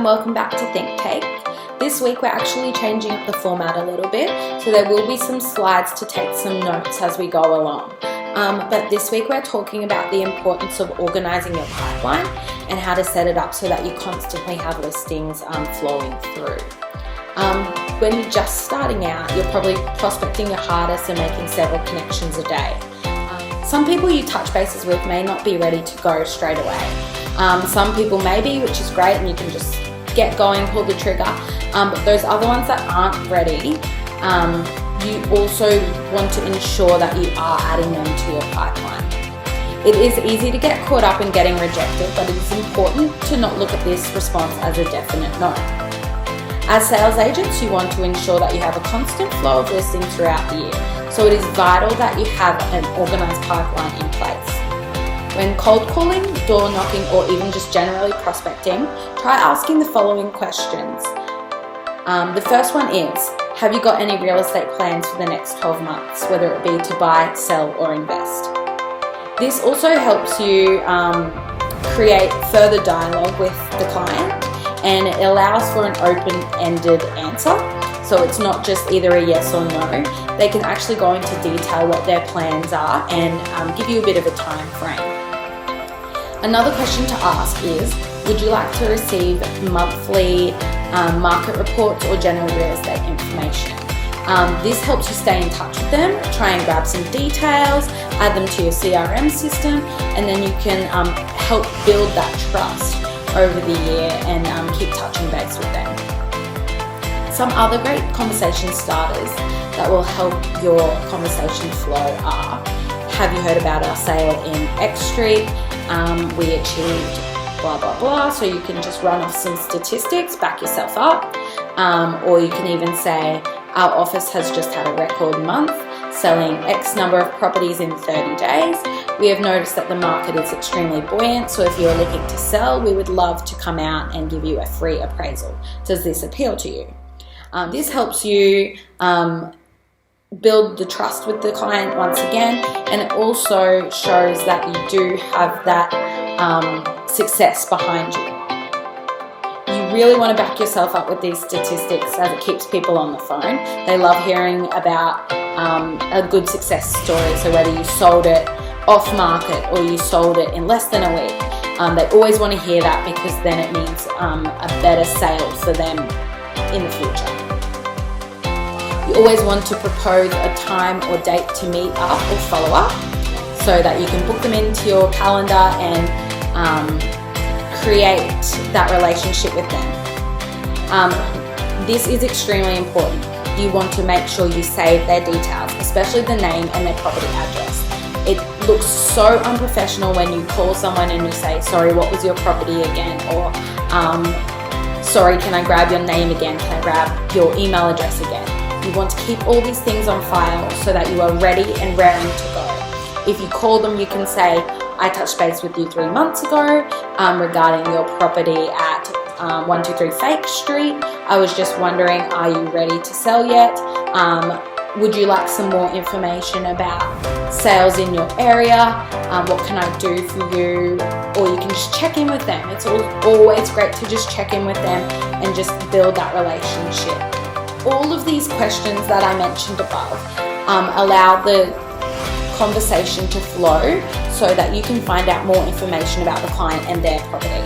welcome back to Think Take. This week we're actually changing up the format a little bit, so there will be some slides to take some notes as we go along. But this week we're talking about the importance of organising your pipeline and how to set it up so that you constantly have listings flowing through. When you're just starting out, you're probably prospecting your hardest and making several connections a day. Some people you touch bases with may not be ready to go straight away. Some people may be, which is great, and you can just get going, pull the trigger. But those other ones that aren't ready, you also want to ensure that you are adding them to your pipeline. It is easy to get caught up in getting rejected, but it is important to not look at this response as a definite no. As sales agents, you want to ensure that you have a constant flow of listings throughout the year. So it is vital that you have an organised pipeline in place. When cold calling, door knocking, or even just generally prospecting, try asking the following questions. The first one is, have you got any real estate plans for the next 12 months, whether it be to buy, sell, or invest? This also helps you create further dialogue with the client, and it allows for an open-ended answer. So it's not just either a yes or no. They can actually go into detail what their plans are and give you a bit of a time frame. Another question to ask is, would you like to receive monthly market reports or general real estate information? This helps you stay in touch with them, try and grab some details, add them to your CRM system, and then you can help build that trust over the year and keep touching base with them. Some other great conversation starters that will help your conversation flow are, have you heard about our sale in X Street? We achieved blah, blah, blah. So you can just run off some statistics, back yourself up. Or you can even say, our office has just had a record month, selling X number of properties in 30 days. We have noticed that the market is extremely buoyant, so if you're looking to sell, we would love to come out and give you a free appraisal. Does this appeal to you? This helps you build the trust with the client once again, and it also shows that you do have that success behind you. You really want to back yourself up with these statistics as it keeps people on the phone. They love hearing about a good success story, so whether you sold it off market or you sold it in less than a week, they always want to hear that because then it means a better sale for them in the future. You always want to propose a time or date to meet up or follow up so that you can book them into your calendar and create that relationship with them. This is extremely important. You want to make sure you save their details, especially the name and their property address. It looks so unprofessional when you call someone and you say, sorry, what was your property again? Or sorry, can I grab your name again? Can I grab your email address again? You want to keep all these things on file so that you are ready and raring to go. If you call them, you can say, I touched base with you 3 months ago regarding your property at 123 Fake Street. I was just wondering, are you ready to sell yet? Would you like some more information about sales in your area? What can I do for you? Or you can just check in with them. It's always great to just check in with them and just build that relationship. All of these questions that I mentioned above allow the conversation to flow so that you can find out more information about the client and their property.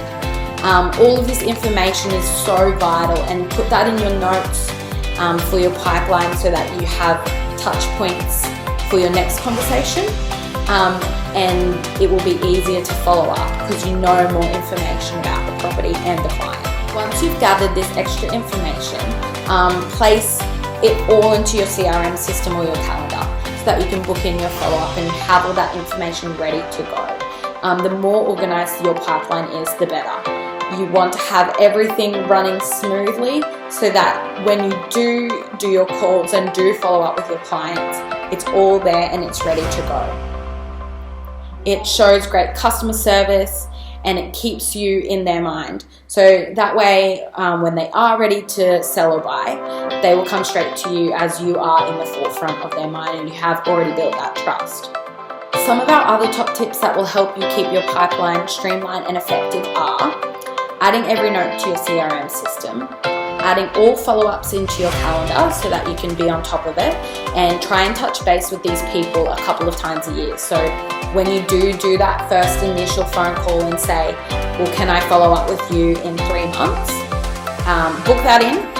All of this information is so vital, and put that in your notes for your pipeline so that you have touch points for your next conversation, and it will be easier to follow up because you know more information about the property and the client. Once you've gathered this extra information, place it all into your CRM system or your calendar so that you can book in your follow-up and have all that information ready to go. The more organized your pipeline is, the better. You want to have everything running smoothly so that when you do your calls and do follow up with your clients, it's all there and it's ready to go. It shows great customer service and it keeps you in their mind. So that way, when they are ready to sell or buy, they will come straight to you as you are in the forefront of their mind and you have already built that trust. Some of our other top tips that will help you keep your pipeline streamlined and effective are adding every note to your CRM system, adding all follow-ups into your calendar so that you can be on top of it, and try and touch base with these people a couple of times a year. So when you do that first initial phone call and say, well, can I follow up with you in 3 months?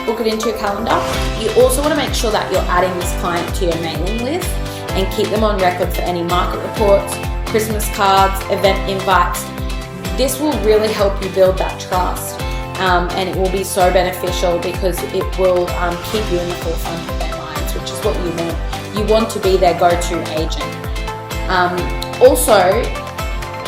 Book it into your calendar. You also want to make sure that you're adding this client to your mailing list and keep them on record for any market reports, Christmas cards, event invites. This will really help you build that trust, and it will be so beneficial because it will keep you in the forefront of their minds, which is what you want. You want to be their go-to agent. Also,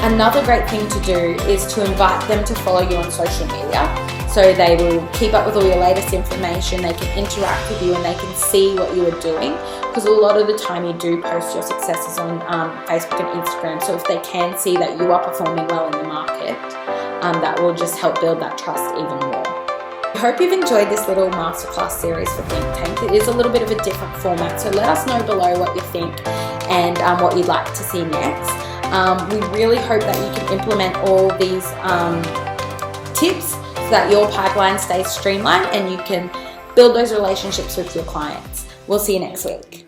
another great thing to do is to invite them to follow you on social media. So they will keep up with all your latest information, they can interact with you, and they can see what you are doing, because a lot of the time you do post your successes on Facebook and Instagram. So if they can see that you are performing well in the market, that will just help build that trust even more. I hope you've enjoyed this little masterclass series for Think Tank. It is a little bit of a different format, so let us know below what you think and what you'd like to see next. We really hope that you can implement all these tips so that your pipeline stays streamlined and you can build those relationships with your clients. We'll see you next week.